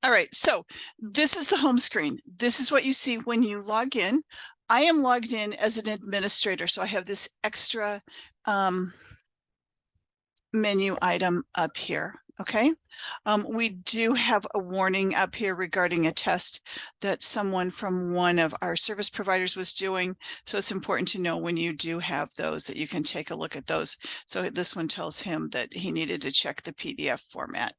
All right, so this is the home screen. This is what you see when you log in. I am logged in as an administrator, so I have this extra menu item up here. Okay, we do have a warning up here regarding a test that someone from one of our service providers was doing. So it's important to know when you do have those that you can take a look at those. So this one tells him that he needed to check the PDF format.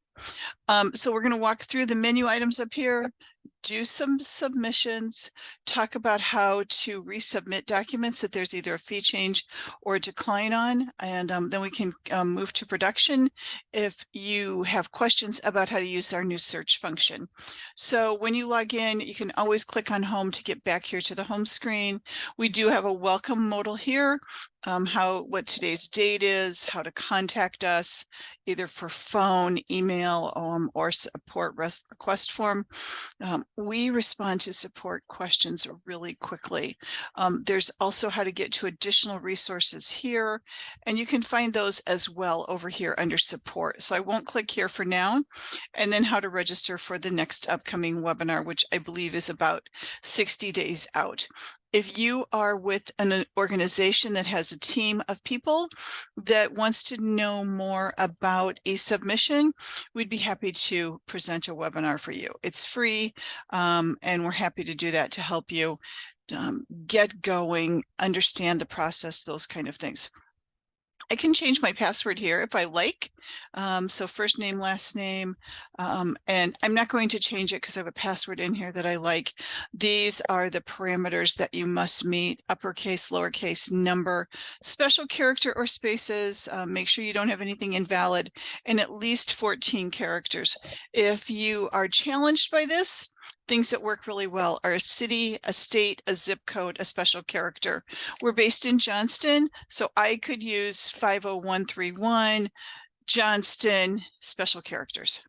So we're going to walk through the menu items up here, do some submissions, talk about how to resubmit documents that there's either a fee change or a decline on, and then we can move to production if you have questions about how to use our new search function. So when you log in, you can always click on home to get back here to the home screen. We do have a welcome modal here, what today's date is, how to contact us, either for phone, email, or support request form. We respond to support questions really quickly. There's also how to get to additional resources here, and you can find those as well over here under support. So I won't click here for now. And then how to register for the next upcoming webinar, which I believe is about 60 days out. If you are with an organization that has a team of people that wants to know more about a submission, we'd be happy to present a webinar for you. It's free, and we're happy to do that to help you get going, understand the process, those kind of things. I can change my password here if I like. So first name, last name, and I'm not going to change it because I have a password in here that I like. These are the parameters that you must meet: uppercase, lowercase, number, special character or spaces. Make sure you don't have anything invalid, and at least 14 characters. If you are challenged by this, things that work really well are a city, a state, a zip code, a special character. We're based in Johnston, so I could use 50131, Johnston, special characters.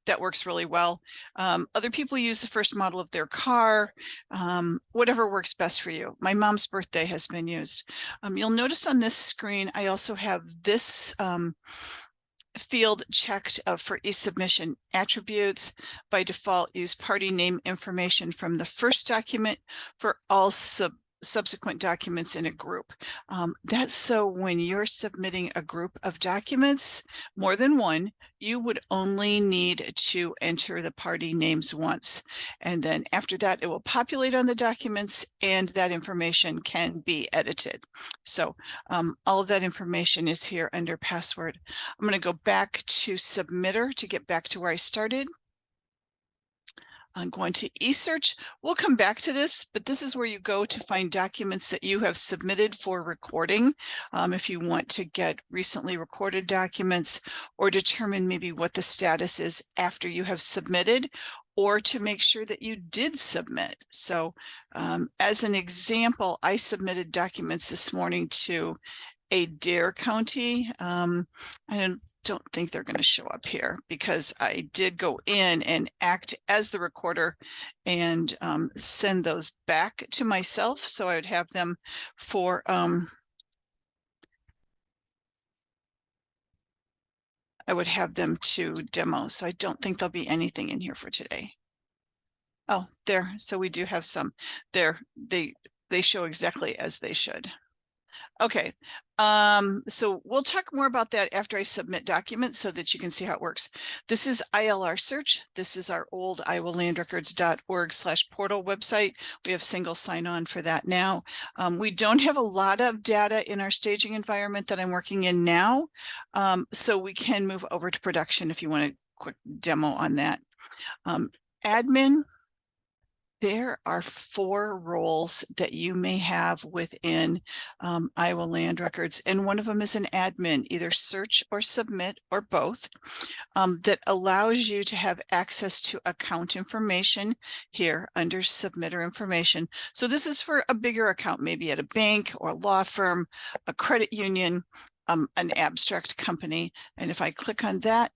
That works really well. Other people use the first model of their car, whatever works best for you. My mom's birthday has been used. You'll notice on this screen, I also have this field checked for e-submission attributes. By default, use party name information from the first document for all subsequent documents in a group. That's so when you're submitting a group of documents, more than one, you would only need to enter the party names once. And then after that, it will populate on the documents and that information can be edited. So all of that information is here under password. I'm going to go back to submitter to get back to where I started. I'm going to eSearch. We'll come back to this, but this is where you go to find documents that you have submitted for recording. If you want to get recently recorded documents or determine maybe what the status is after you have submitted, or to make sure that you did submit. So as an example, I submitted documents this morning to Adair County. I don't think they're going to show up here because I did go in and act as the recorder and send those back to myself. So I would have them for I would have them to demo. So I don't think there'll be anything in here for today. Oh, there. So we do have some there. They show exactly as they should. Okay, so we'll talk more about that after I submit documents so that you can see how it works. This is ILR search. This is our old iowalandrecords.org/portal website. We have single sign-on for that now. We don't have a lot of data in our staging environment that I'm working in now, so we can move over to production if you want a quick demo on that. Admin. There are 4 roles that you may have within Iowa Land Records, and one of them is an admin, either search or submit or both, that allows you to have access to account information here under submitter information. So this is for a bigger account, maybe at a bank or a law firm, a credit union, an abstract company. And if I click on that,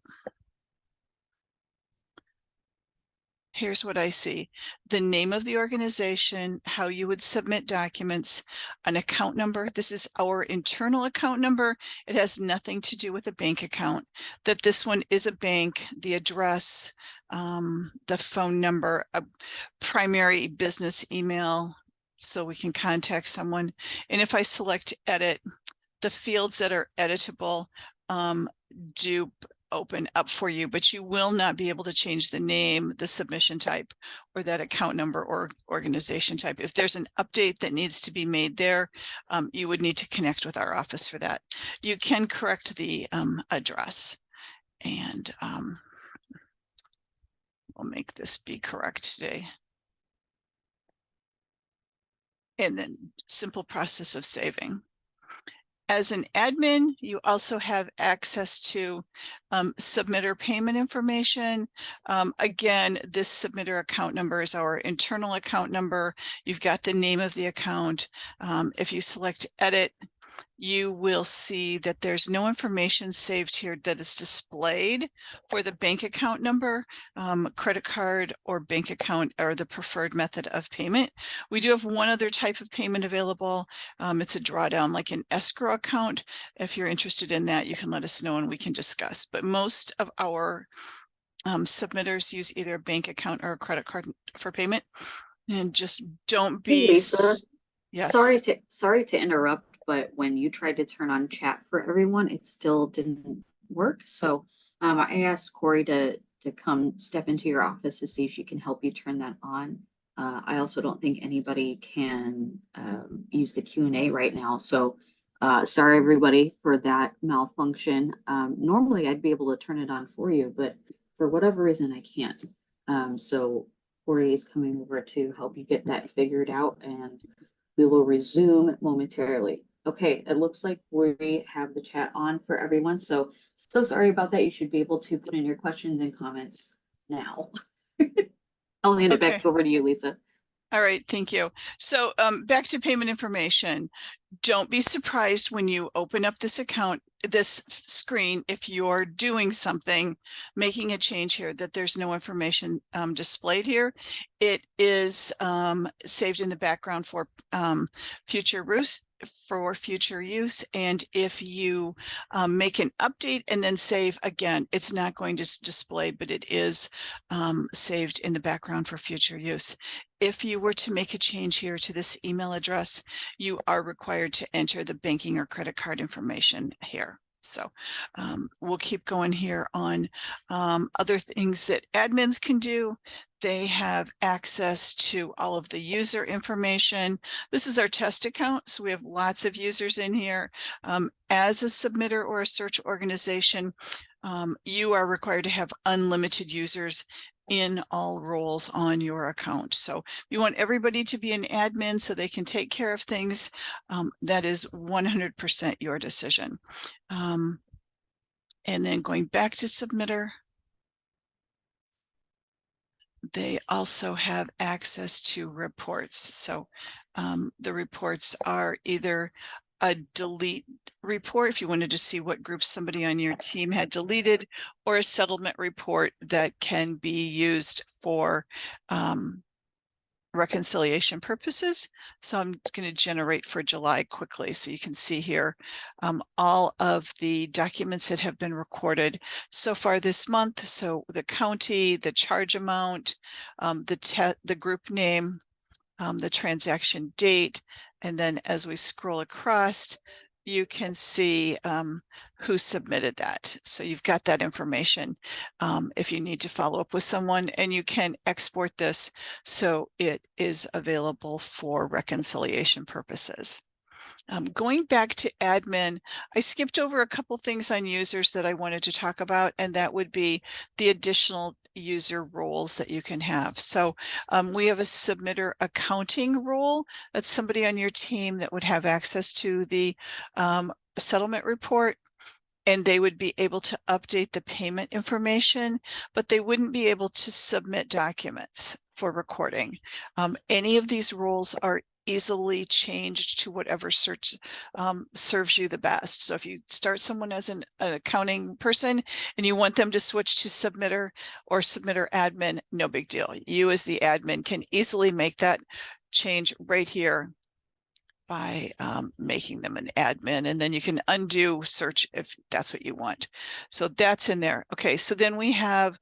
here's what I see: the name of the organization, how you would submit documents, an account number. This is our internal account number. It has nothing to do with a bank account. That this one is a bank, the address, the phone number, a primary business email, so we can contact someone. And if I select edit, the fields that are editable do open up for you, but you will not be able to change the name, the submission type, or that account number or organization type. If there's an update that needs to be made there, you would need to connect with our office for that. You can correct the address, and we'll make this be correct today. And then simple process of saving. As an admin, you also have access to submitter payment information. Again, this submitter account number is our internal account number. You've got the name of the account. If you select edit, you will see that there's no information saved here that is displayed for the bank account number. Credit card or bank account are the preferred method of payment. We do have one other type of payment available. It's a drawdown, like an escrow account. If you're interested in that, you can let us know and we can discuss. But most of our submitters use either a bank account or a credit card for payment. And just don't be— Hey, Lisa. Yes. Sorry to interrupt, but when you tried to turn on chat for everyone, it still didn't work. So I asked Corey to come step into your office to see if she can help you turn that on. I also don't think anybody can use the Q&A right now. So sorry, everybody, for that malfunction. Normally, I'd be able to turn it on for you, but for whatever reason, I can't. So Corey is coming over to help you get that figured out, and we will resume momentarily. Okay, it looks like we have the chat on for everyone. So sorry about that. You should be able to put in your questions and comments now. I'll hand it back over to you, Lisa. All right, thank you. So back to payment information. Don't be surprised when you open up this account, this screen, if you're doing something, making a change here, that there's no information displayed here. It is saved in the background for future use. And if you make an update and then save again, it's not going to display, but it is saved in the background for future use. If you were to make a change here to this email address, you are required to enter the banking or credit card information here. So we'll keep going here on other things that admins can do. They have access to all of the user information. This is our test account, so we have lots of users in here. As a submitter or a search organization, you are required to have unlimited users in all roles on your account. So you want everybody to be an admin so they can take care of things. That is 100% your decision. And then going back to submitter, they also have access to reports. So the reports are either a delete report if you wanted to see what groups somebody on your team had deleted, or a settlement report that can be used for reconciliation purposes. So I'm going to generate for July quickly so you can see here all of the documents that have been recorded so far this month. So the county, the charge amount, the group name, the transaction date, and then as we scroll across, you can see who submitted that. So you've got that information if you need to follow up with someone, and you can export this so it is available for reconciliation purposes. Going back to admin, I skipped over a couple things on users that I wanted to talk about, and that would be the additional user roles that you can have. So we have a submitter accounting role. That's somebody on your team that would have access to the settlement report, and they would be able to update the payment information, but they wouldn't be able to submit documents for recording. Any of these roles are easily changed to whatever search serves you the best. So if you start someone as an accounting person and you want them to switch to submitter or submitter admin, no big deal. You as the admin can easily make that change right here by making them an admin, and then you can undo search if that's what you want. So that's in there. Okay, so then we have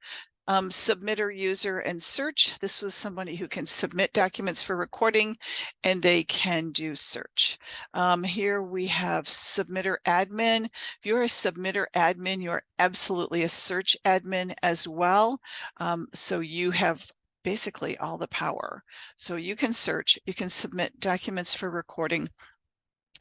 Submitter, user, and search. This was somebody who can submit documents for recording and they can do search. Here we have submitter admin. If you're a submitter admin, you're absolutely a search admin as well. So you have basically all the power. So you can search, you can submit documents for recording.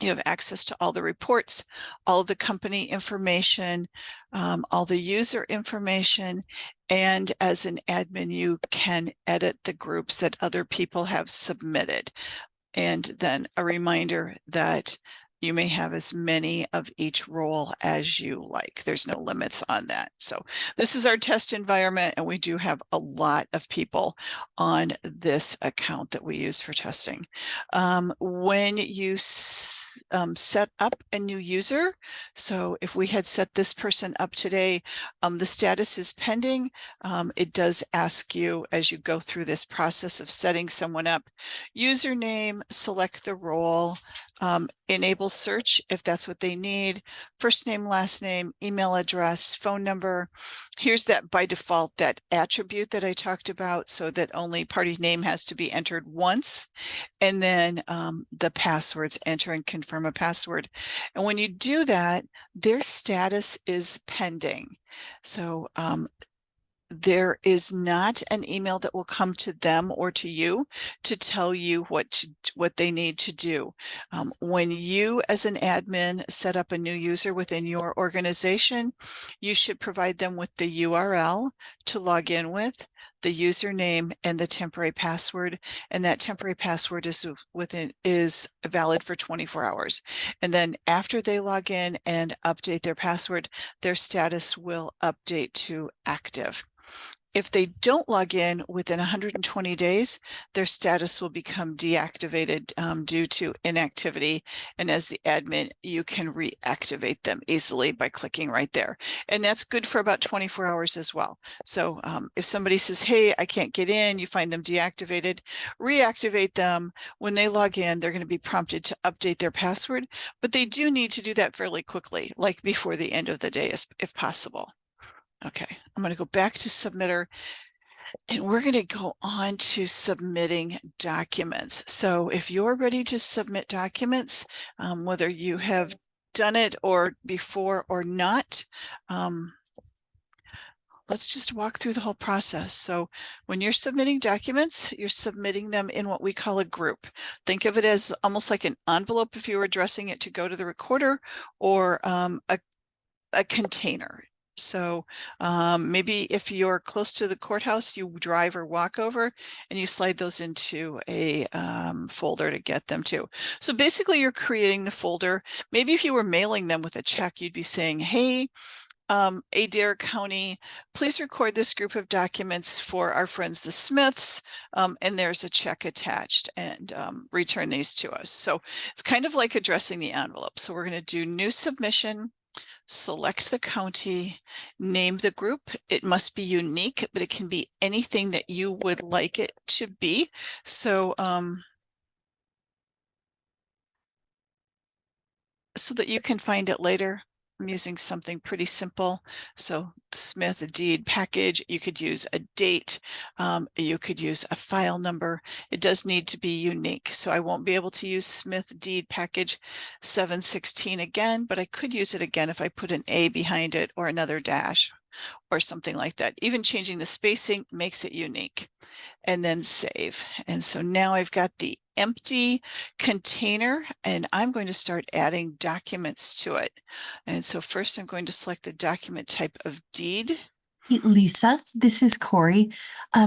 You have access to all the reports, all the company information, all the user information, and as an admin, you can edit the groups that other people have submitted. And then a reminder that you may have as many of each role as you like. There's no limits on that. So this is our test environment, and we do have a lot of people on this account that we use for testing. When you set up a new user, so if we had set this person up today, the status is pending. It does ask you as you go through this process of setting someone up, username, select the role, enable search if that's what they need, first name, last name, email address, phone number. Here's that by default, that attribute that I talked about, so that only party name has to be entered once, and then the passwords, enter and confirm a password. And when you do that, their status is pending. So there is not an email that will come to them or to you to tell you what they need to do. When you as an admin set up a new user within your organization, you should provide them with the URL to log in with, the username, and the temporary password. And that temporary password is valid for 24 hours. And then after they log in and update their password, their status will update to active. If they don't log in within 120 days, their status will become deactivated due to inactivity. And as the admin, you can reactivate them easily by clicking right there. And that's good for about 24 hours as well. So if somebody says, hey, I can't get in, you find them deactivated, reactivate them. When they log in, they're going to be prompted to update their password, but they do need to do that fairly quickly, like before the end of the day, if possible. Okay, I'm going to go back to submitter, and we're going to go on to submitting documents. So if you're ready to submit documents, whether you have done it or before or not, let's just walk through the whole process. So when you're submitting documents, you're submitting them in what we call a group. Think of it as almost like an envelope if you were addressing it to go to the recorder, or a container. So maybe if you're close to the courthouse, you drive or walk over and you slide those into a folder to get them to. So basically you're creating the folder. Maybe if you were mailing them with a check, you'd be saying, hey, Adair County, please record this group of documents for our friends, the Smiths, and there's a check attached, and return these to us. So it's kind of like addressing the envelope. So we're going to do new submission, select the county, name the group. It must be unique, but it can be anything that you would like it to be. So, so that you can find it later. I'm using something pretty simple. So Smith deed package, you could use a date, you could use a file number. It does need to be unique. So I won't be able to use Smith deed package 716 again, but I could use it again if I put an A behind it or another dash or something like that. Even changing the spacing makes it unique. And then save. And so now I've got the empty container, and I'm going to start adding documents to it. And so first I'm going to select the document type of deed. Hey, Lisa, this is Corey.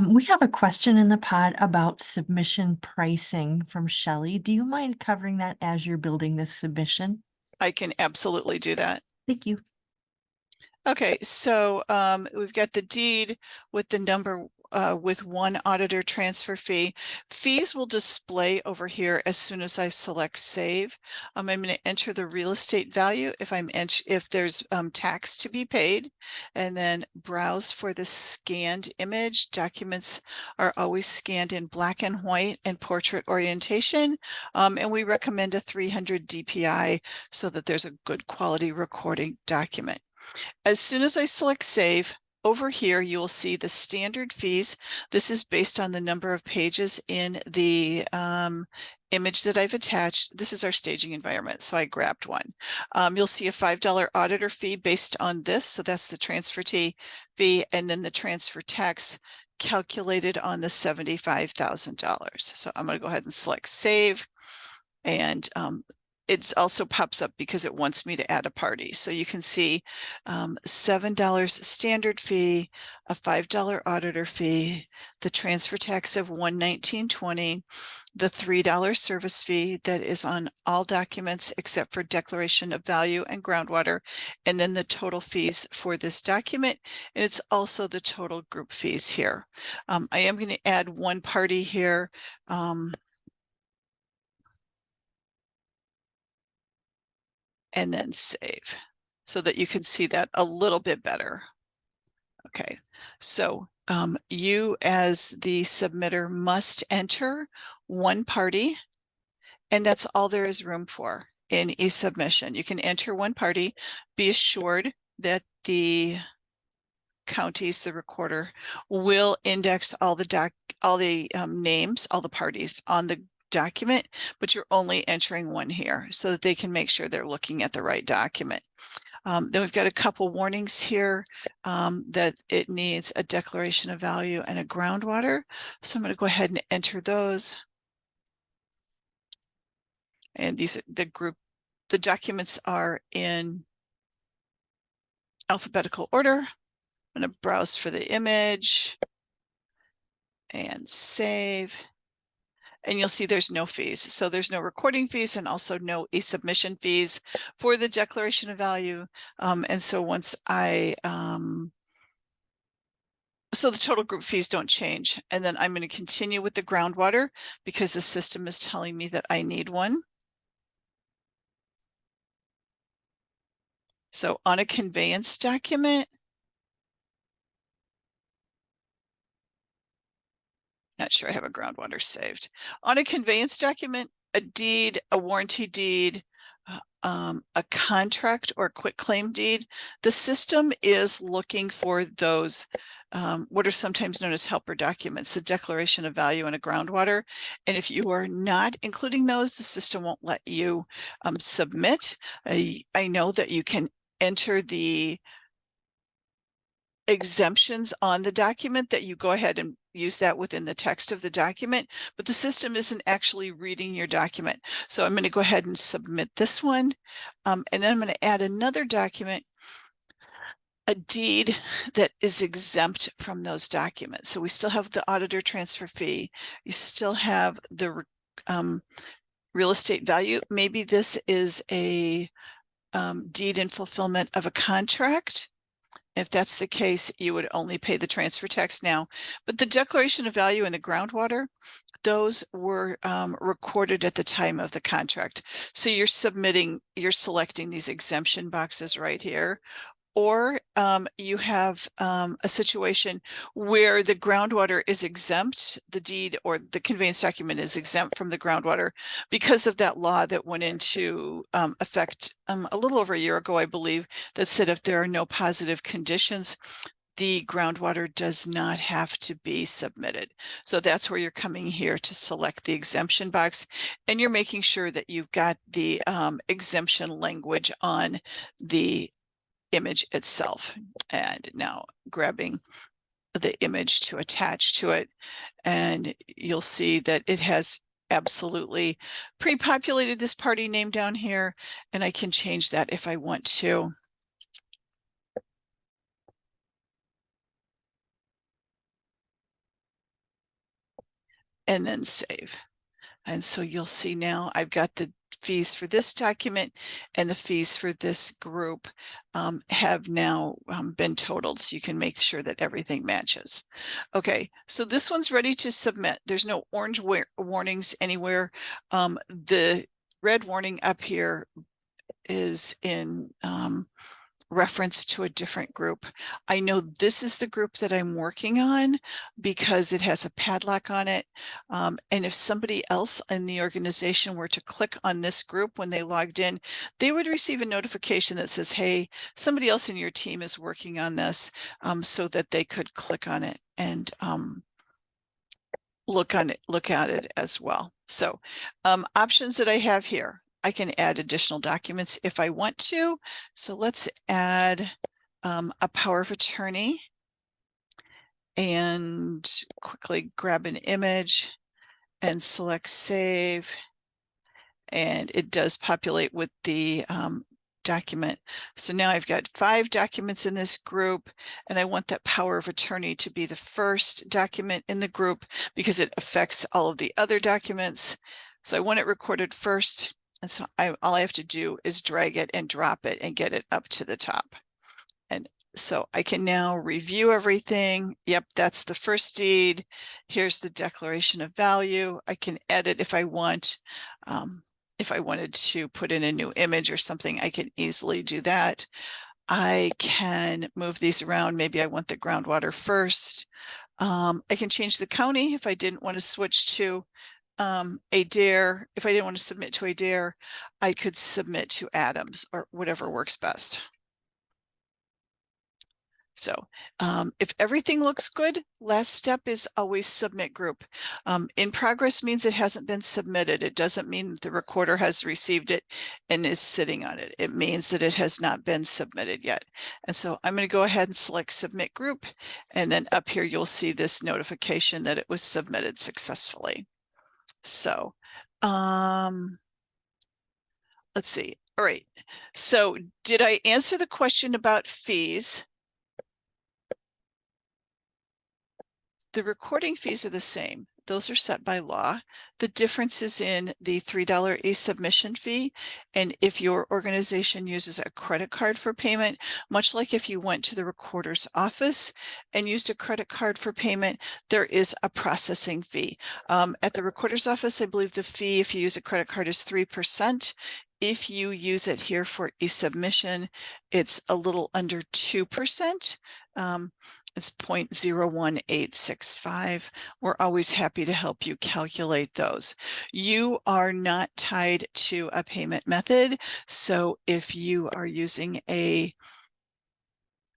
We have a question in the pod about submission pricing from Shelley. Do you mind covering that as you're building this submission? I can absolutely do that. Thank you. Okay, so we've got the deed with the number with one auditor transfer fee. Fees will display over here as soon as I select save. I'm going to enter the real estate value if there's tax to be paid, and then browse for the scanned image. Documents are always scanned in black and white and portrait orientation, and we recommend a 300 DPI so that there's a good quality recording document. As soon as I select save, over here, you will see the standard fees. This is based on the number of pages in the image that I've attached. This is our staging environment, so I grabbed one. You'll see a $5 auditor fee based on this. So that's the transfer fee, and then the transfer tax calculated on the $75,000. So I'm going to go ahead and select save. And it also pops up because it wants me to add a party. So you can see $7 standard fee, a $5 auditor fee, the transfer tax of $119.20, the $3 service fee that is on all documents except for declaration of value and groundwater, and then the total fees for this document. And it's also the total group fees here. I am going to add one party here. And then save so that you can see that a little bit better. Okay, so you as the submitter must enter one party, and that's all there is room for in e-submission. You can enter one party. Be assured that the counties, the recorder, will index all the names, all the parties on the document, but you're only entering one here so that they can make sure they're looking at the right document. Then we've got a couple warnings here that it needs a declaration of value and a groundwater. So I'm going to go ahead and enter those. And these are the documents are in alphabetical order. I'm going to browse for the image and save. And you'll see there's no fees. So there's no recording fees and also no e-submission fees for the declaration of value. And so once so the total group fees don't change. And then I'm going to continue with the groundwater because the system is telling me that I need one. So on a conveyance document, not sure I have a groundwater saved. On a conveyance document, a deed, a warranty deed, a contract or quitclaim deed, the system is looking for those what are sometimes known as helper documents, the declaration of value and a groundwater. And if you are not including those, the system won't let you submit. I know that you can enter the exemptions on the document, that you go ahead and use that within the text of the document, but the system isn't actually reading your document. So I'm going to go ahead and submit this one. And then I'm going to add another document, a deed that is exempt from those documents. So we still have the auditor transfer fee. You still have the real estate value. Maybe this is a deed in fulfillment of a contract. If that's the case, you would only pay the transfer tax now. But the declaration of value and the groundwater, those were recorded at the time of the contract. So you're selecting these exemption boxes right here. Or you have a situation where the groundwater is exempt, the deed or the conveyance document is exempt from the groundwater because of that law that went into effect a little over a year ago, I believe, that said if there are no positive conditions, the groundwater does not have to be submitted. So that's where you're coming here to select the exemption box, and you're making sure that you've got the exemption language on the image itself. And now grabbing the image to attach to it, and you'll see that it has absolutely pre-populated this party name down here, and I can change that if I want to. And then save. And so you'll see now I've got the fees for this document and the fees for this group have now been totaled, so you can make sure that everything matches. Okay, so this one's ready to submit. There's no orange warnings anywhere. The red warning up here is in reference to a different group. I know this is the group that I'm working on because it has a padlock on it. And if somebody else in the organization were to click on this group when they logged in, they would receive a notification that says, hey, somebody else in your team is working on this, so that they could click on it and look at it as well. So options that I have here, I can add additional documents if I want to. So let's add a power of attorney and quickly grab an image and select save. And it does populate with the document. So now I've got 5 documents in this group, and I want that power of attorney to be the first document in the group because it affects all of the other documents. So I want it recorded first. And so all I have to do is drag it and drop it and get it up to the top. And so I can now review everything. Yep, that's the first deed. Here's the declaration of value. I can edit if I want. If I wanted to put in a new image or something, I can easily do that. I can move these around. Maybe I want the groundwater first. I can change the county if I didn't want to switch to Adair. If I didn't want to submit to Adair, I could submit to Adams or whatever works best. So if everything looks good, last step is always submit group. In progress means it hasn't been submitted. It doesn't mean that the recorder has received it and is sitting on it. It means that it has not been submitted yet. And so I'm going to go ahead and select submit group. And then up here, you'll see this notification that it was submitted successfully. So let's see. All right. So did I answer the question about fees? The recording fees are the same. Those are set by law. The difference is in the $3 e-submission fee. And if your organization uses a credit card for payment, much like if you went to the recorder's office and used a credit card for payment, there is a processing fee. At the recorder's office, I believe the fee, if you use a credit card, is 3%. If you use it here for e-submission, it's a little under 2%. It's 0.01865. We're always happy to help you calculate those. You are not tied to a payment method. So if you are using a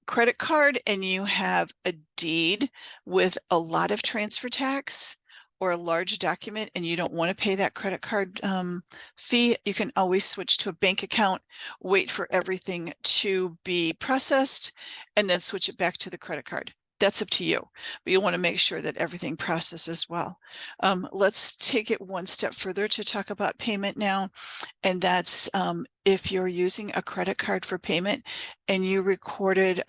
credit card and you have a deed with a lot of transfer tax or a large document and you don't want to pay that credit card fee, you can always switch to a bank account, wait for everything to be processed, and then switch it back to the credit card. That's up to you, but you want to make sure that everything processes well. Let's take it one step further to talk about payment now. And that's if you're using a credit card for payment and you recorded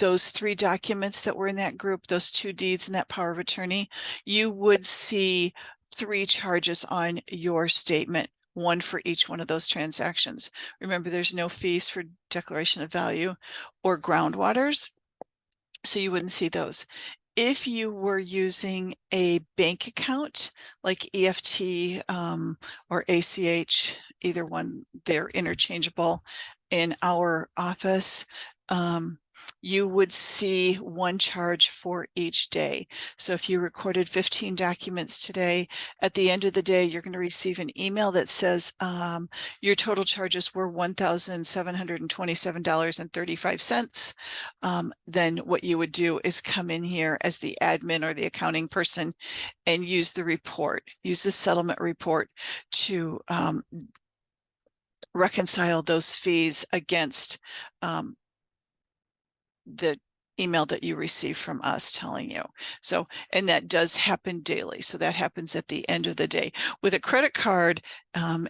those 3 documents that were in that group, those 2 deeds and that power of attorney, you would see 3 charges on your statement, 1 for each one of those transactions. Remember, there's no fees for declaration of value or groundwaters, so you wouldn't see those. If you were using a bank account like EFT or ACH, either one, they're interchangeable in our office, you would see 1 charge for each day. So if you recorded 15 documents today, at the end of the day, you're going to receive an email that says your total charges were $1,727.35. Then what you would do is come in here as the admin or the accounting person and use the report, use the settlement report to reconcile those fees against the email that you receive from us telling you. So, and that does happen daily. So that happens at the end of the day. With a credit card,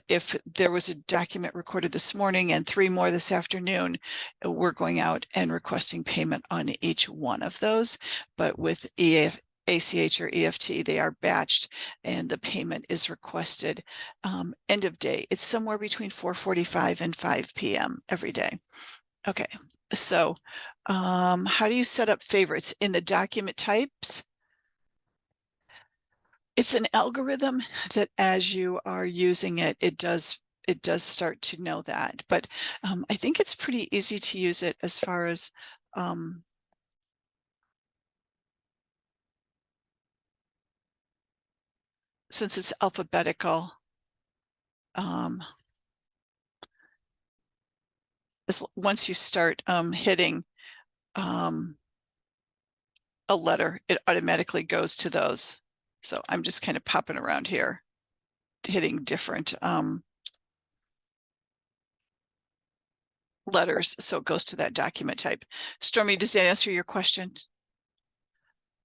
if there was a document recorded this morning and 3 more this afternoon, we're going out and requesting payment on each one of those. But with ACH or EFT, they are batched and the payment is requested end of day. It's somewhere between 4:45 and 5 p.m. every day. Okay, so how do you set up favorites in the document types? It's an algorithm that as you are using it, it does it does start to know that. But I think it's pretty easy to use it as far as since it's alphabetical. Once you start hitting a letter, it automatically goes to those. So I'm just kind of popping around here, hitting different letters. So it goes to that document type. Stormy, does that answer your question?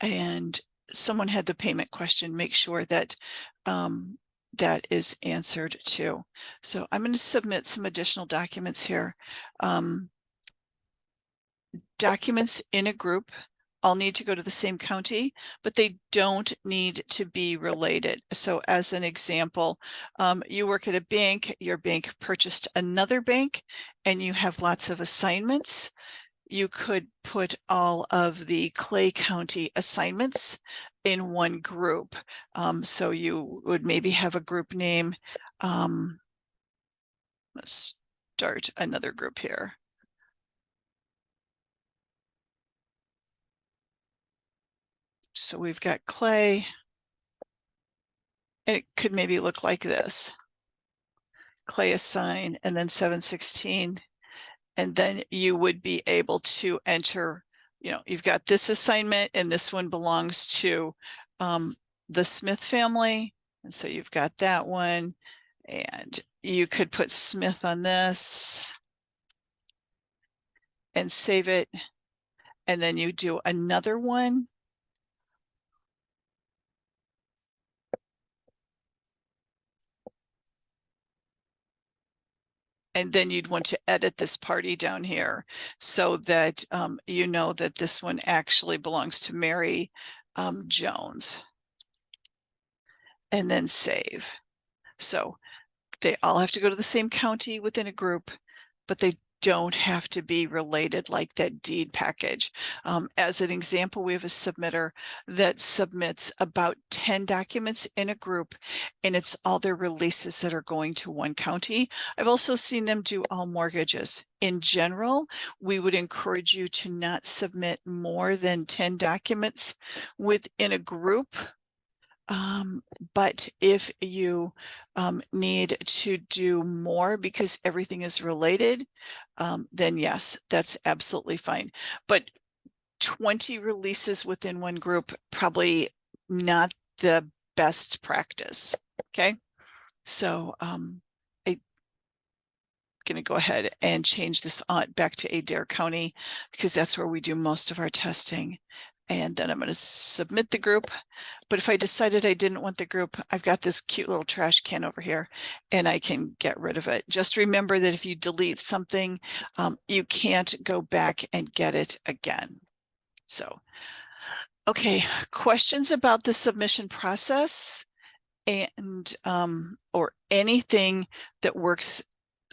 And someone had the payment question. Make sure that that is answered too. So I'm going to submit some additional documents here. Documents in a group all need to go to the same county, but they don't need to be related. So as an example, you work at a bank, your bank purchased another bank, and you have lots of assignments. You could put all of the Clay County assignments in one group. So you would maybe have a group name. Let's start another group here. So we've got Clay. And it could maybe look like this. Clay assign and then 716. And then you would be able to enter, you know, you've got this assignment and this one belongs to the Smith family. And so you've got that one, and you could put Smith on this and save it. And then you do another one. And then you'd want to edit this party down here so that you know that this one actually belongs to Mary Jones. And then save. So they all have to go to the same county within a group, but they don't have to be related like that deed package. As an example, we have a submitter that submits about 10 documents in a group, and it's all their releases that are going to one county. I've also seen them do all mortgages. In general, we would encourage you to not submit more than 10 documents within a group. But if you need to do more because everything is related, then yes, that's absolutely fine. But 20 releases within one group, probably not the best practice. Okay. So I'm going to go ahead and change this on back to Adair County because that's where we do most of our testing. And then I'm going to submit the group. But if I decided I didn't want the group, I've got this cute little trash can over here and I can get rid of it. Just remember that if you delete something, you can't go back and get it again. So, okay, questions about the submission process and or anything that works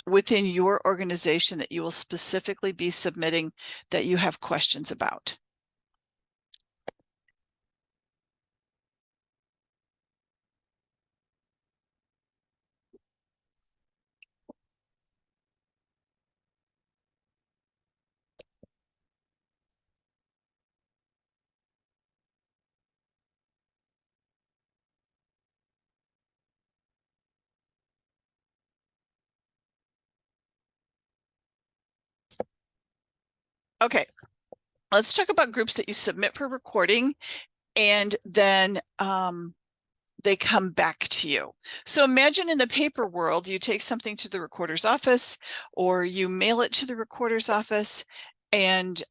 within your organization that you will specifically be submitting that you have questions about? Okay, let's talk about groups that you submit for recording and then they come back to you. So imagine in the paper world, you take something to the recorder's office or you mail it to the recorder's office and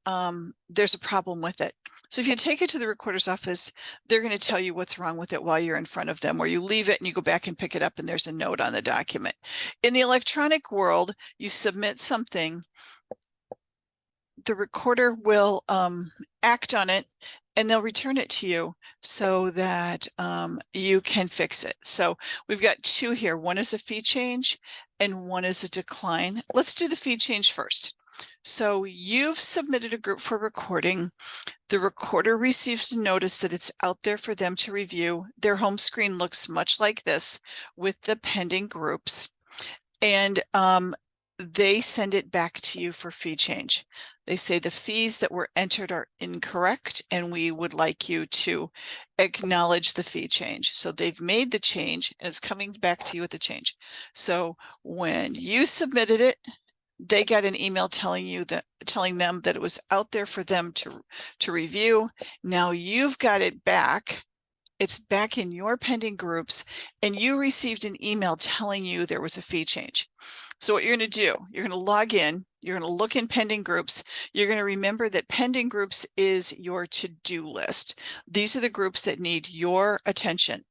there's a problem with it. So if you take it to the recorder's office, they're going to tell you what's wrong with it while you're in front of them, or you leave it and you go back and pick it up and there's a note on the document. In the electronic world, you submit something, the recorder will act on it and they'll return it to you so that you can fix it. So we've got two here. One is a fee change and one is a decline. Let's do the fee change first. So you've submitted a group for recording. The recorder receives a notice that it's out there for them to review. Their home screen looks much like this with the pending groups. And they send it back to you for fee change. They say the fees that were entered are incorrect and we would like you to acknowledge the fee change. So they've made the change and it's coming back to you with the change. So when you submitted it, they got an email telling them that it was out there for them to review. Now you've got it back. It's back in your pending groups and you received an email telling you there was a fee change. So what you're going to do, you're going to log in, you're going to look in pending groups. You're going to remember that pending groups is your to-do list. These are the groups that need your attention.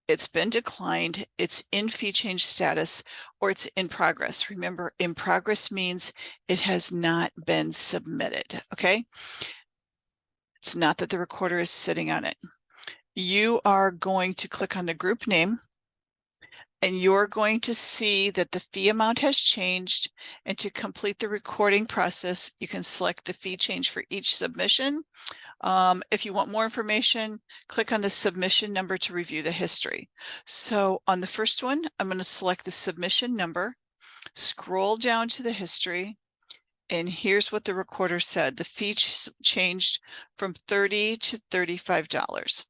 It's been declined, it's in fee change status, or it's in progress. Remember, in progress means it has not been submitted, okay? It's not that the recorder is sitting on it. You are going to click on the group name and you're going to see that the fee amount has changed. And to complete the recording process, you can select the fee change for each submission. If you want more information, click on the submission number to review the history. So on the first one, I'm going to select the submission number, scroll down to the history, and here's what the recorder said. The fee changed from $30 to $35.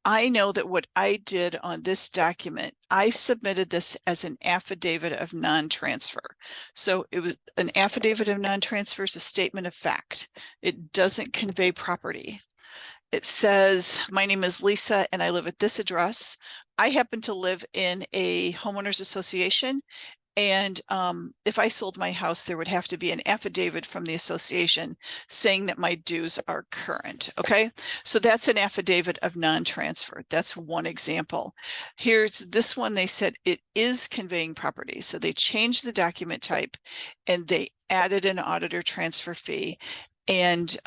I know that what I did on this document, I submitted this as an affidavit of non-transfer. So it was an affidavit of non-transfer is a statement of fact. It doesn't convey property. It says, my name is Lisa and I live at this address. I happen to live in a homeowners association. And if I sold my house, there would have to be an affidavit from the association saying that my dues are current. Okay, so that's an affidavit of non-transfer. That's one example. Here's this one. They said it is conveying property. So they changed the document type and they added an auditor transfer fee. And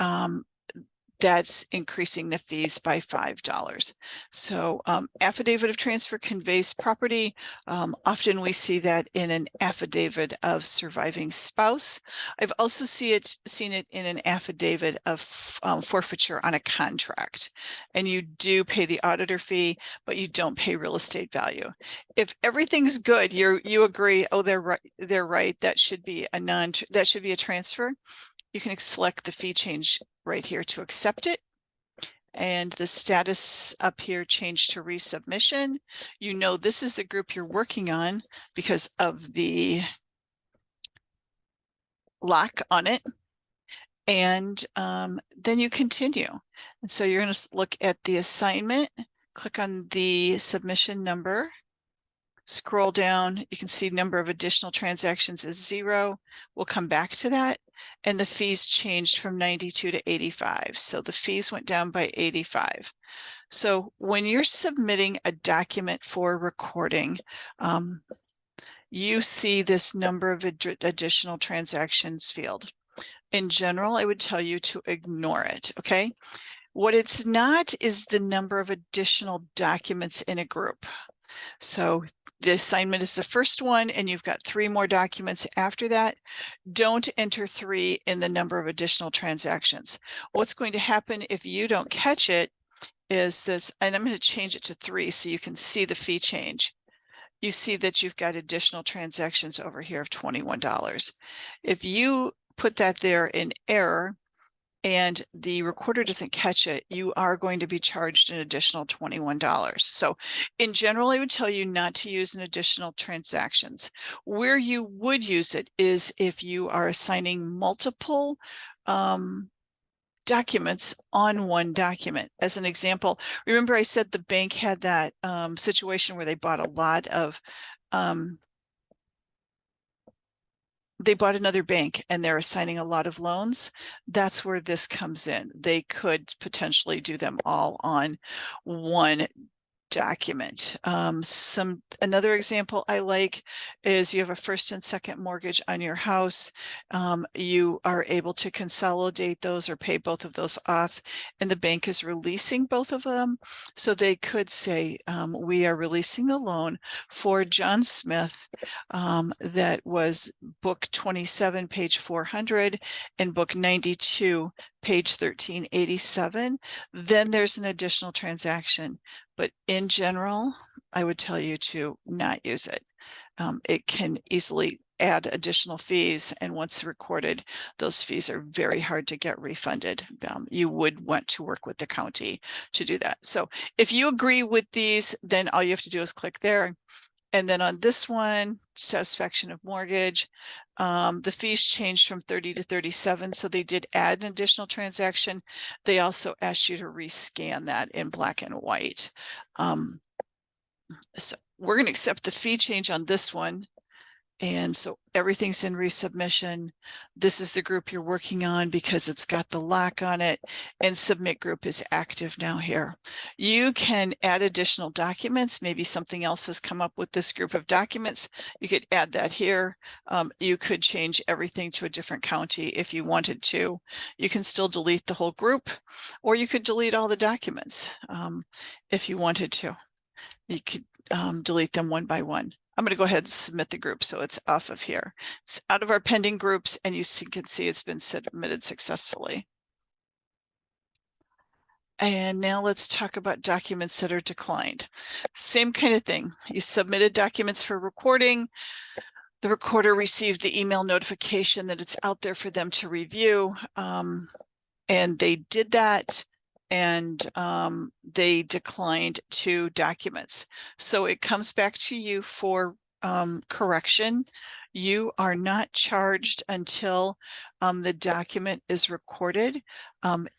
that's increasing the fees by $5. So affidavit of transfer conveys property. Often we see that in an affidavit of surviving spouse. I've also seen it in an affidavit of forfeiture on a contract. And you do pay the auditor fee, but you don't pay real estate value. If everything's good, you agree, oh, they're right, that should be a transfer. You can select the fee change right here to accept it. And the status up here changed to resubmission. You know this is the group you're working on because of the lock on it. And then you continue. And so you're going to look at the assignment, click on the submission number, scroll down, you can see number of additional transactions is 0. We'll come back to that. And the fees changed from 92 to 85. So the fees went down by 85. So when you're submitting a document for recording, you see this number of additional transactions field. In general, I would tell you to ignore it, okay? What it's not is the number of additional documents in a group. So the assignment is the first one and you've got 3 more documents after that. Don't enter 3 in the number of additional transactions. What's going to happen if you don't catch it is this, and I'm going to change it to 3 so you can see the fee change. You see that you've got additional transactions over here of $21. If you put that there in error, and the recorder doesn't catch it, you are going to be charged an additional $21. So in general, I would tell you not to use an additional transactions. Where you would use it is if you are assigning multiple documents on one document. As an example, remember I said the bank had that situation where they bought a lot of they bought another bank and they're assigning a lot of loans. That's where this comes in. They could potentially do them all on one document. Another example I like is you have a first and second mortgage on your house. You are able to consolidate those or pay both of those off, and the bank is releasing both of them. So they could say, we are releasing the loan for John Smith that was book 27, page 400, and book 92, page 1387. Then there's an additional transaction. But in general, I would tell you to not use it. it can easily add additional fees. And once recorded, those fees are very hard to get refunded. You would want to work with the county to do that. So if you agree with these, then all you have to do is click there. And then on this one, satisfaction of mortgage, the fees changed from 30 to 37. So they did add an additional transaction. They also asked you to rescan that in black and white. So we're going to accept the fee change on this one. And so everything's in resubmission. This is the group you're working on because it's got the lock on it, and submit group is active now here. You can add additional documents. Maybe something else has come up with this group of documents. You could add that here. You could change everything to a different county if you wanted to. You can still delete the whole group, or you could delete all the documents if you wanted to. You could delete them one by one. I'm going to go ahead and submit the group so it's off of here. It's out of our pending groups, and you can see it's been submitted successfully. And now let's talk about documents that are declined. Same kind of thing. You submitted documents for recording. The recorder received the email notification that it's out there for them to review. And they did that. And they declined 2 documents. So it comes back to you for correction. You are not charged until the document is recorded.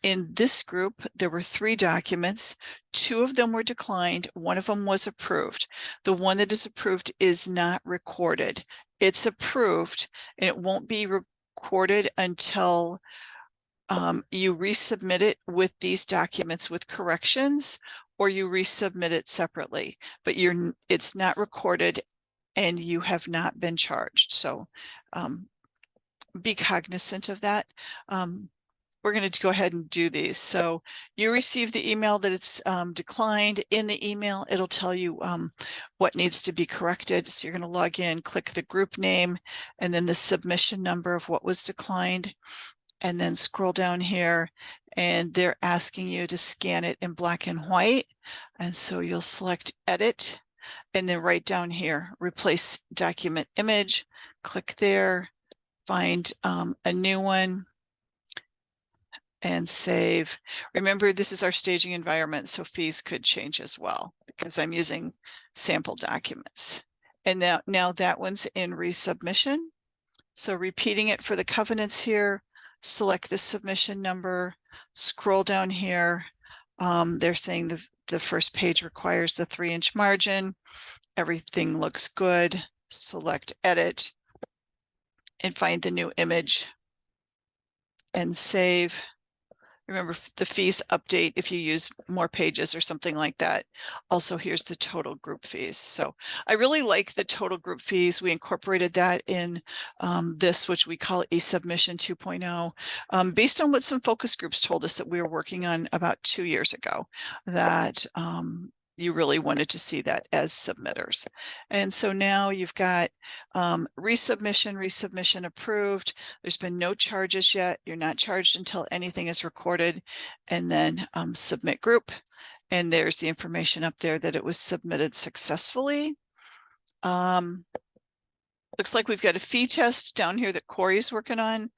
In this group, there were 3 documents. 2 of them were declined. 1 of them was approved. The one that is approved is not recorded. It's approved, and it won't be recorded until you resubmit it with these documents with corrections, or you resubmit it separately, but it's not recorded and you have not been charged. So be cognizant of that. We're going to go ahead and do these. So you receive the email that it's declined. In the email, it'll tell you what needs to be corrected. So you're going to log in, click the group name, and then the submission number of what was declined. And then scroll down here, and they're asking you to scan it in black and white. And so you'll select edit, and then right down here, replace document image, click there, find a new one, and save. Remember, this is our staging environment, so fees could change as well because I'm using sample documents. And now that one's in resubmission. So repeating it for the covenants here, select the submission number, scroll down here. They're saying the first page requires the 3-inch margin. Everything looks good. Select edit and find the new image and save. Remember, the fees update if you use more pages or something like that. Also, here's the total group fees. So I really like the total group fees. We incorporated that in this, which we call eSubmission 2.0, based on what some focus groups told us that we were working on about 2 years ago, that you really wanted to see that as submitters. And so now you've got resubmission approved. There's been no charges yet. You're not charged until anything is recorded. And then submit group. And there's the information up there that it was submitted successfully. Looks like we've got a fee test down here that Corey's working on.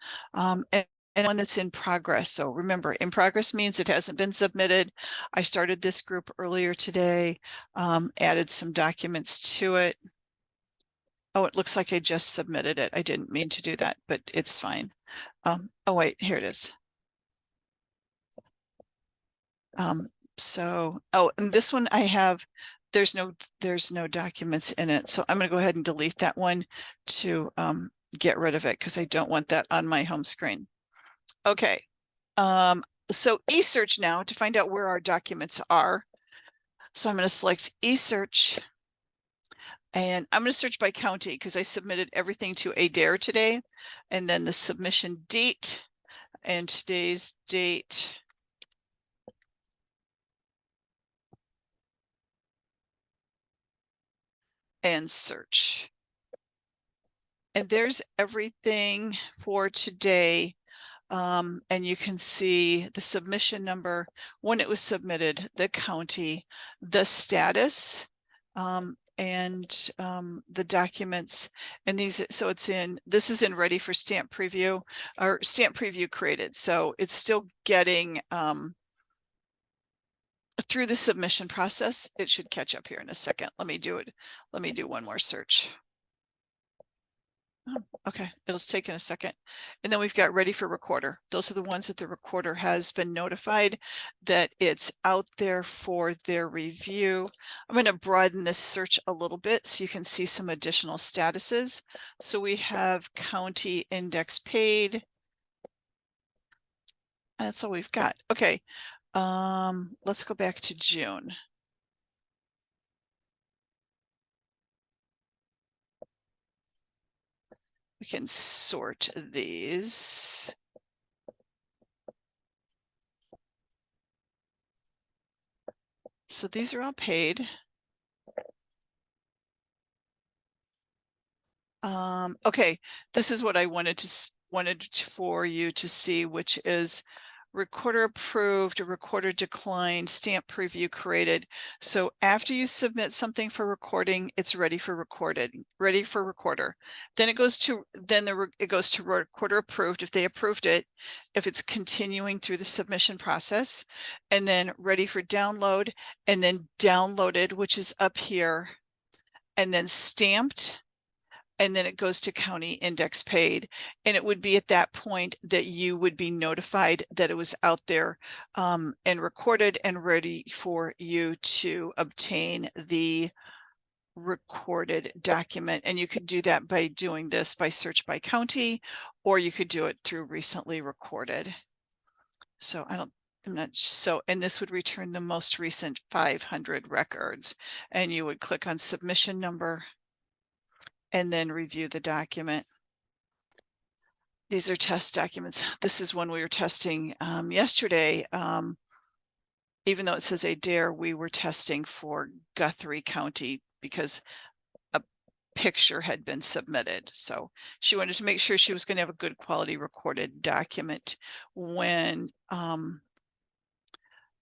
And one that's in progress. So remember, in progress means it hasn't been submitted. I started this group earlier today, added some documents to it. Oh, it looks like I just submitted it. I didn't mean to do that, but it's fine. Oh, wait, here it is. And this one I have, there's no documents in it. So I'm going to go ahead and delete that one to get rid of it because I don't want that on my home screen. Okay, so eSearch now to find out where our documents are. So I'm going to select eSearch, and I'm going to search by county because I submitted everything to Adair today, and then the submission date and today's date. And search. And there's everything for today. And you can see the submission number, when it was submitted, the county, the status, and the documents, and these, so it's in, this is in ready for stamp preview, or stamp preview created. So it's still getting through the submission process. It should catch up here in a second. Let me do it. Let me do one more search. Oh, okay, it'll take in a second. And then we've got ready for recorder. Those are the ones that the recorder has been notified that it's out there for their review. I'm going to broaden this search a little bit so you can see some additional statuses. So we have county index paid. That's all we've got. Okay, let's go back to June. We can sort these. So these are all paid. Okay, this is what I wanted for you to see, which is recorder approved, a recorder declined, stamp preview created. So after you submit something for recording, it's ready for recorder. Then it goes to recorder approved if they approved it, if it's continuing through the submission process, and then ready for download, and then downloaded, which is up here, and then stamped. And then it goes to county index paid. And it would be at that point that you would be notified that it was out there and recorded and ready for you to obtain the recorded document. And you could do that by doing this by search by county, or you could do it through recently recorded. So and this would return the most recent 500 records, and you would click on submission number and then review the document. These are test documents. This is one we were testing yesterday. Even though it says Adair, we were testing for Guthrie County because a picture had been submitted. So she wanted to make sure she was going to have a good quality recorded document when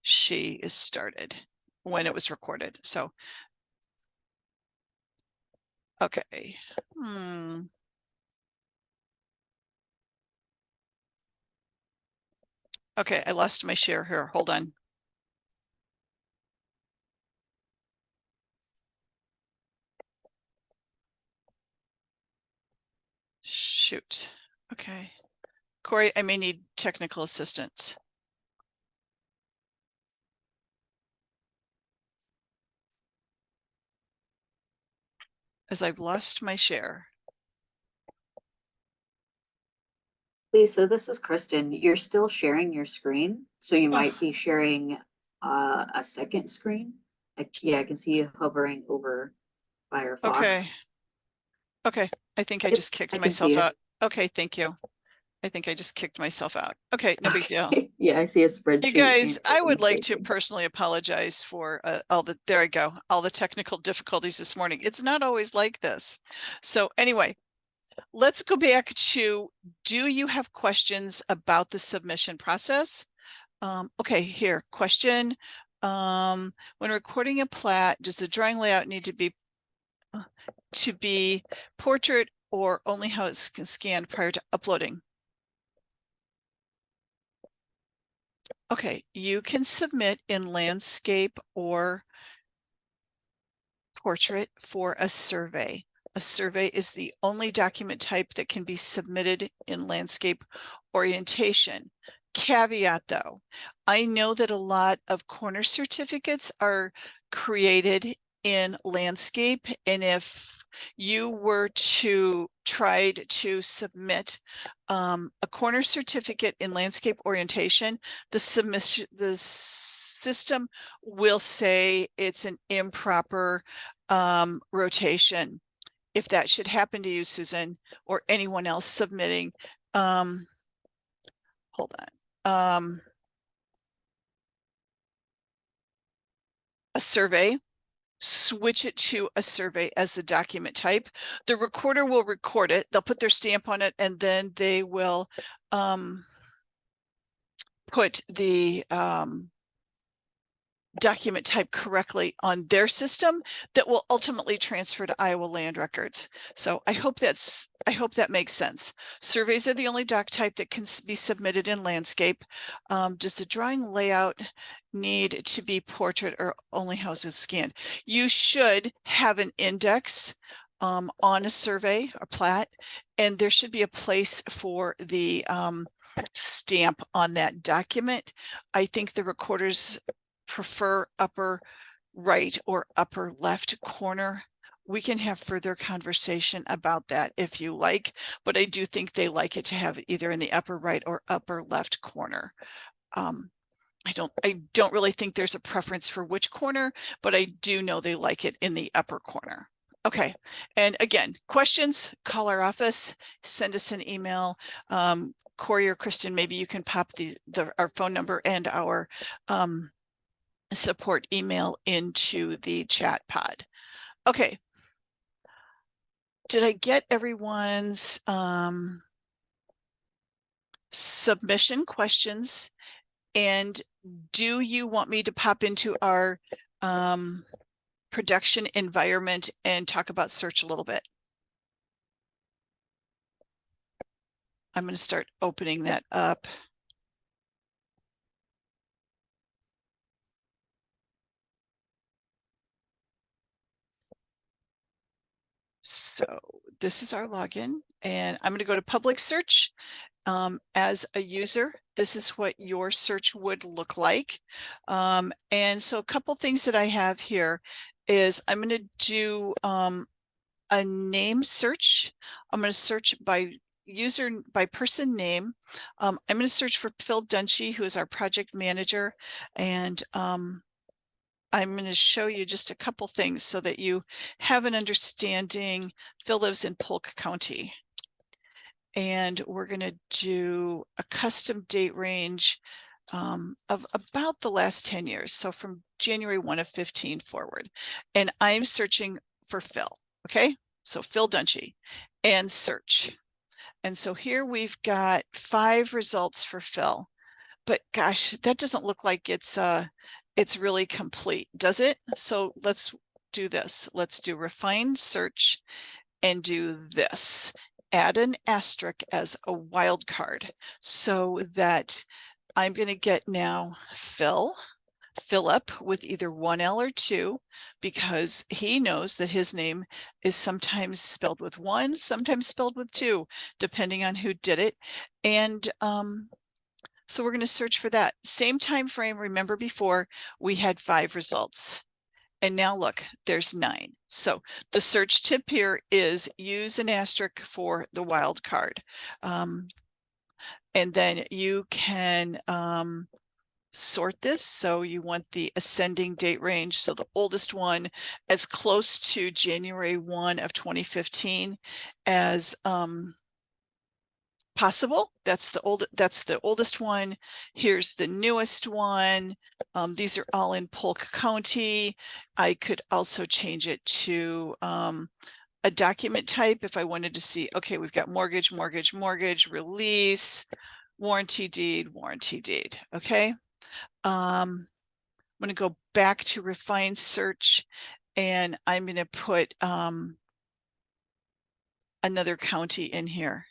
she is started, when it was recorded. So okay. Okay, I lost my share here. Hold on. Shoot. Okay. Corey, I may need technical assistance. As I've lost my share. Lisa, this is Kristen. You're still sharing your screen, so you might be sharing a second screen. Yeah, I can see you hovering over Firefox. Okay. Okay, I think I just kicked I can myself see it. out. Okay, thank you. I think I just kicked myself out. Okay, no big deal. Yeah, I see a spreadsheet. You guys, change I would like to mistaken. personally apologize for there I go, all the technical difficulties this morning. It's not always like this. So anyway, let's go back to, do you have questions about the submission process? Okay, here, question. When recording a plat, does the drawing layout need to be portrait or only how it's scanned prior to uploading? Okay, you can submit in landscape or portrait for a survey. A survey is the only document type that can be submitted in landscape orientation. Caveat though, I know that a lot of corner certificates are created in landscape, and if you were to try to submit a corner certificate in landscape orientation, the system will say it's an improper rotation. If that should happen to you, Susan, or anyone else submitting, hold on, a survey, switch it to a survey as the document type. The recorder will record it. They'll put their stamp on it, and then they will put the document type correctly on their system that will ultimately transfer to Iowa Land Records. So I hope that makes sense. Surveys are the only doc type that can be submitted in landscape. Does the drawing layout need to be portrait or only houses scanned? You should have an index on a survey or plat, and there should be a place for the stamp on that document. I think the recorders prefer upper right or upper left corner. We can have further conversation about that if you like, but I do think they like it to have it either in the upper right or upper left corner. I don't really think there's a preference for which corner, but I do know they like it in the upper corner. Okay, and again, questions, call our office, send us an email. Corey or Kristen, maybe you can pop our phone number and our support email into the chat pod. Okay. Did I get everyone's submission questions? And do you want me to pop into our production environment and talk about search a little bit? I'm going to start opening that up. So this is our login, and I'm going to go to public search. As a user, this is what your search would look like. And so a couple things that I have here is I'm going to do a name search. I'm going to search by person name. I'm going to search for Phil Dunshee, who is our project manager, and I'm going to show you just a couple things so that you have an understanding. Phil lives in Polk County. And we're going to do a custom date range of about the last 10 years. So from January 1 of 15 forward. And I'm searching for Phil. Okay. So Phil Dunshee and search. And so here we've got 5 results for Phil. But gosh, that doesn't look like it's really complete, does it? So let's do this. Let's do refined search and do this. Add an asterisk as a wildcard so that I'm going to get now Philip with either 1 L or 2, because he knows that his name is sometimes spelled with 1, sometimes spelled with 2, depending on who did it. And so we're going to search for that same time frame. Remember, before we had 5 results. And now look, there's 9. So the search tip here is use an asterisk for the wild card. And then you can sort this. So you want the ascending date range. So the oldest one as close to January 1 of 2015 as possible. That's the oldest one. Here's the newest one. These are all in Polk County. I could also change it to a document type if I wanted to see, okay, we've got mortgage, release, warranty deed. Okay. I'm going to go back to refined search, and I'm going to put another county in here.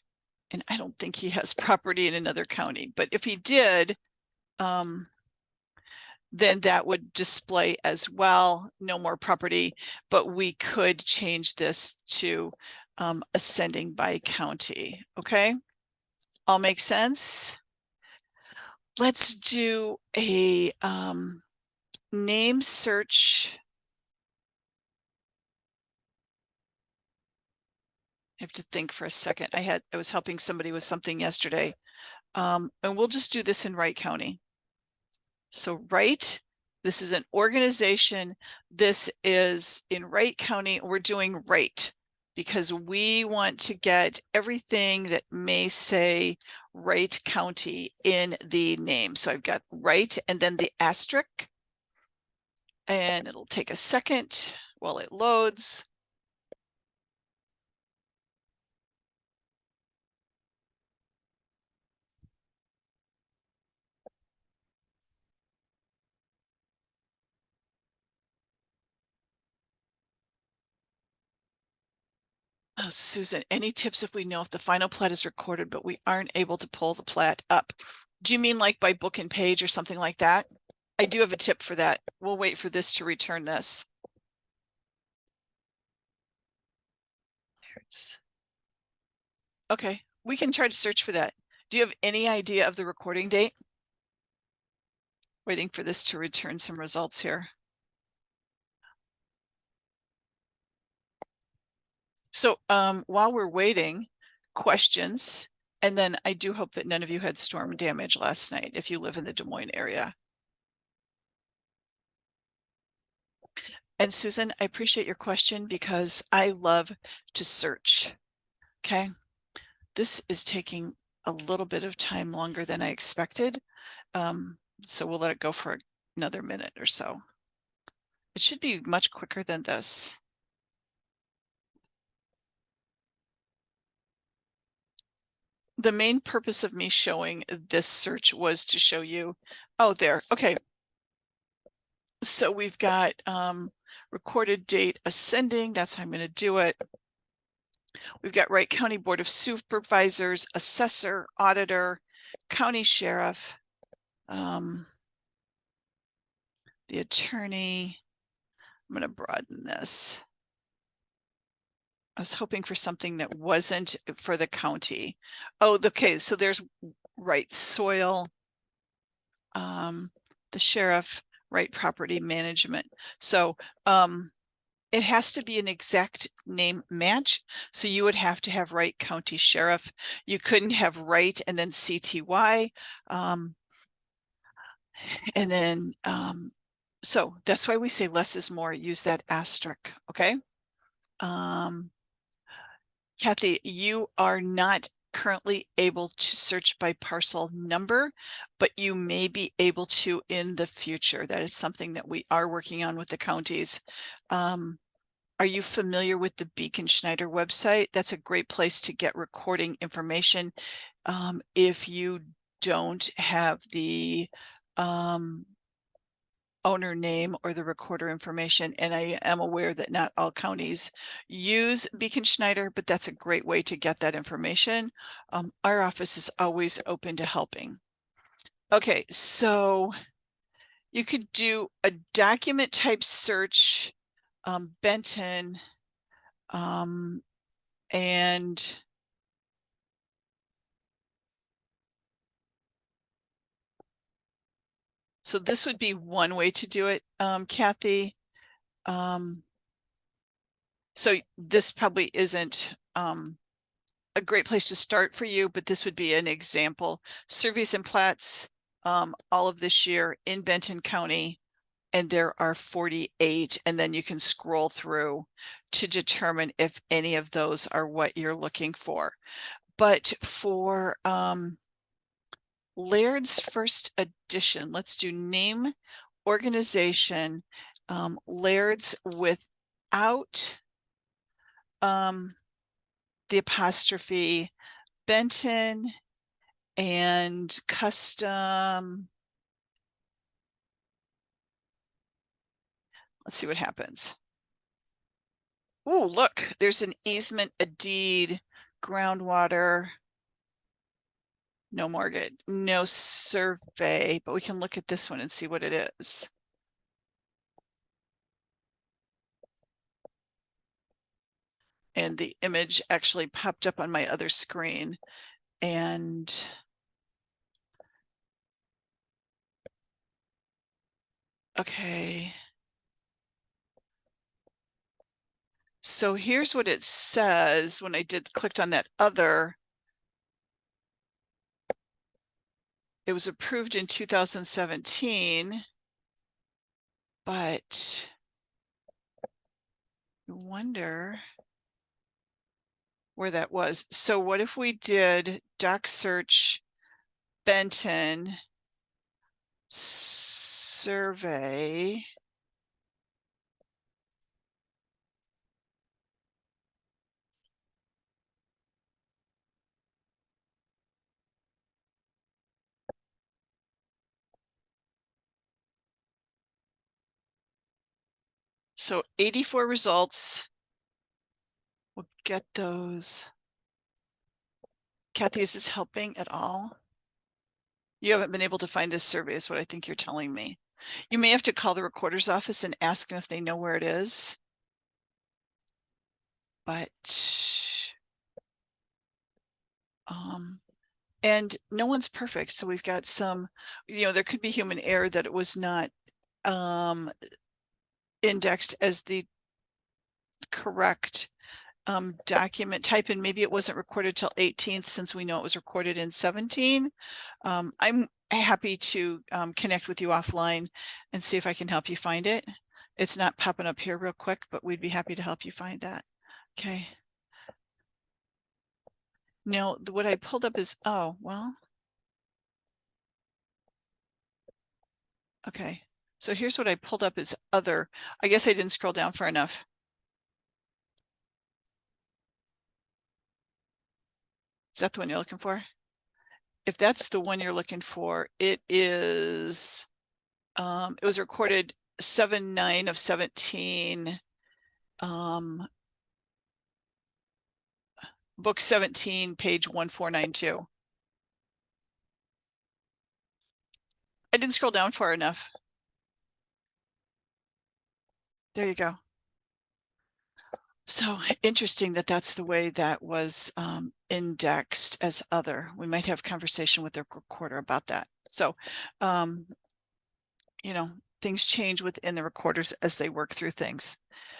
And I don't think he has property in another county, but if he did, then that would display as well, no more property, but we could change this to ascending by county. Okay, all makes sense. Let's do a name search. I have to think for a second. I was helping somebody with something yesterday. And we'll just do this in Wright County. So Wright, this is an organization. This is in Wright County. We're doing Wright because we want to get everything that may say Wright County in the name. So I've got Wright and then the asterisk. And it'll take a second while it loads. Oh, Susan, any tips if we know if the final plat is recorded, but we aren't able to pull the plat up? Do you mean like by book and page or something like that? I do have a tip for that. We'll wait for this to return this. Okay, we can try to search for that. Do you have any idea of the recording date? Waiting for this to return some results here. So while we're waiting, questions, and then I do hope that none of you had storm damage last night if you live in the Des Moines area. And Susan, I appreciate your question because I love to search. Okay, this is taking a little bit of time longer than I expected. So we'll let it go for another minute or so. It should be much quicker than this. The main purpose of me showing this search was to show you, oh, there, okay. So we've got recorded date ascending, that's how I'm gonna do it. We've got Wright County Board of Supervisors, assessor, auditor, county sheriff, the attorney. I'm gonna broaden this. I was hoping for something that wasn't for the county. Oh, okay, so there's Wright Soil, the sheriff, Wright Property Management. So it has to be an exact name match. So you would have to have Wright County Sheriff. You couldn't have Wright and then CTY. And then, so that's why we say less is more. Use that asterisk, okay? Kathy, you are not currently able to search by parcel number, but you may be able to in the future. That is something that we are working on with the counties. Are you familiar with the Beacon Schneider website? That's a great place to get recording information. If you don't have the owner name or the recorder information, and I am aware that not all counties use Beacon Schneider, but that's a great way to get that information. Our office is always open to helping. Okay, so you could do a document type search, Benton, and so this would be one way to do it, Kathy. So this probably isn't a great place to start for you, but this would be an example. Surveys and plats, all of this year in Benton County, and there are 48, and then you can scroll through to determine if any of those are what you're looking for. But for Laird's first edition, let's do name, organization, Laird's without the apostrophe, Benton, and custom. Let's see what happens. Oh, look, there's an easement, a deed, groundwater, no mortgage, no survey, but we can look at this one and see what it is. And the image actually popped up on my other screen. And okay. So here's what it says when I clicked on that other. It was approved in 2017, but I wonder where that was. So what if we did doc search Benton survey? So 84 results. we'll get those. Kathy, is this helping at all? You haven't been able to find this survey is what I think you're telling me. You may have to call the recorder's office and ask them if they know where it is. But, and no one's perfect. So we've got some, there could be human error that it was not, indexed as the correct document type, and maybe it wasn't recorded till 18th since we know it was recorded in 17. I'm happy to connect with you offline and see if I can help you find it. It's not popping up here real quick, but we'd be happy to help you find that. Okay. No, what I pulled up is, oh, well. Okay, so here's what I pulled up as other. I guess I didn't scroll down far enough. Is that the one you're looking for? If that's the one you're looking for, it is, it was recorded 7/9 of 17, book 17, page 1492. I didn't scroll down far enough. There you go. So interesting that that's the way that was indexed as other. We might have conversation with the recorder about that. So, things change within the recorders as they work through things.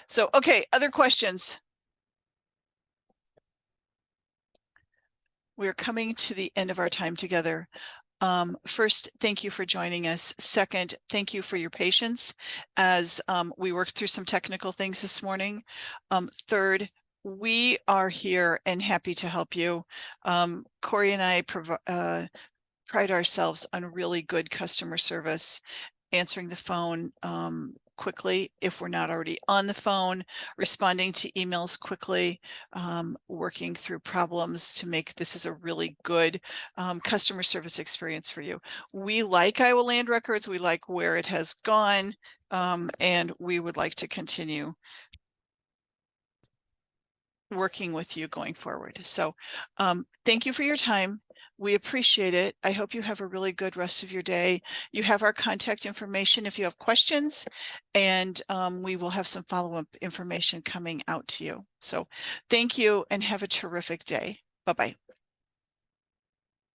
So, okay, other questions? We're coming to the end of our time together. First, thank you for joining us. Second, thank you for your patience as we worked through some technical things this morning. Third, we are here and happy to help you. Corey and I pride ourselves on really good customer service, answering the phone quickly if we're not already on the phone, responding to emails quickly, working through problems to make this is a really good customer service experience for you. We like Iowa Land Records. We like where it has gone, and we would like to continue working with you going forward. So thank you for your time. We appreciate it. I hope you have a really good rest of your day. You have our contact information if you have questions, and we will have some follow-up information coming out to you. So thank you and have a terrific day. Bye-bye.